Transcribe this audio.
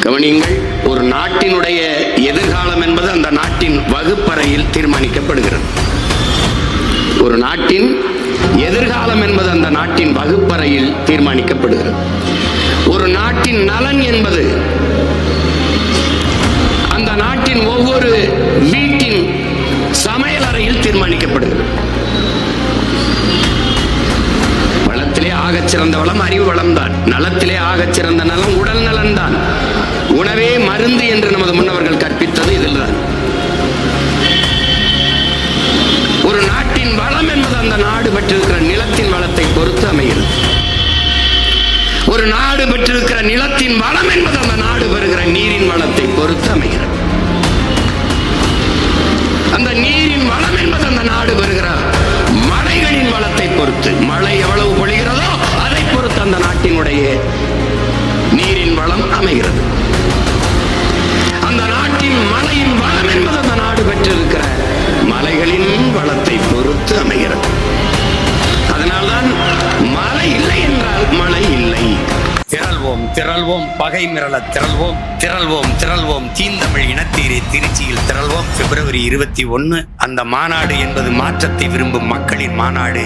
கவனியுங்கள், ஒரு நாட்டினுடைய எதிர்காலம் என்பது அந்த நாட்டின் வகுப்பறையில் தீர்மானிக்கப்படுகிறது. ஒரு நாட்டின் எதிர்காலம் என்பது அந்த நாட்டின் வகுப்பறையில் தீர்மானிக்கப்படுகிறது. ஒரு நாட்டின் நலன் என்பது அந்த நாட்டின் ஒவ்வொரு வீட்டின் சமையலறையில் தீர்மானிக்கப்படுகிறது. வளத்திலே ஆகச் சிறந்த வளம் அறிவு வளம்தான். நலத்திலே ஆகச் சிறந்த நலம் உடல் நலன்தான். உணவே மருந்து என்று நமது முன்னவர்கள் கற்பித்தது இதில்தான். ஒரு நாட்டின் வளம் என்பது அந்த நாடு பெற்றிருக்கிற நிலத்தின் வளத்தை பொறுத்து அமைகிறது. ஒரு நாடு பெற்றிருக்கிற நிலத்தின் வளம் என்பது அந்த நாடு பெறுகிற நீரின் வளத்தை பொறுத்து அமைகிறது. அந்த நீரின் வளம் என்பது அந்த நாடு பெறுகிற மலைகளின் வளத்தை பொறுத்து, மழை எவ்வளவு பொழிகிறதோ அதை பொறுத்து அந்த நாட்டினுடைய நீரின் வளம் அமைகிறது. அந்த நாட்டின் மலையின் வளம் என்பது அந்த நாடு பெற்றிருக்கிற மலைகளின் வளத்தை பொறுத்து அமைகிறது. அதனால்தான் மழை இல்லை என்றால் மழை இல்லை. திரள்வோம் திரள்வோம் பகை மிரள திரள்வோம் திரள்வோம் திரள்வோம் தீந்தமிழ் இனத்தீரே திருச்சியில் திரள்வோம். February 21 அந்த மாநாடு என்பது மாற்றத்தை விரும்பும் மக்களின் மாநாடு.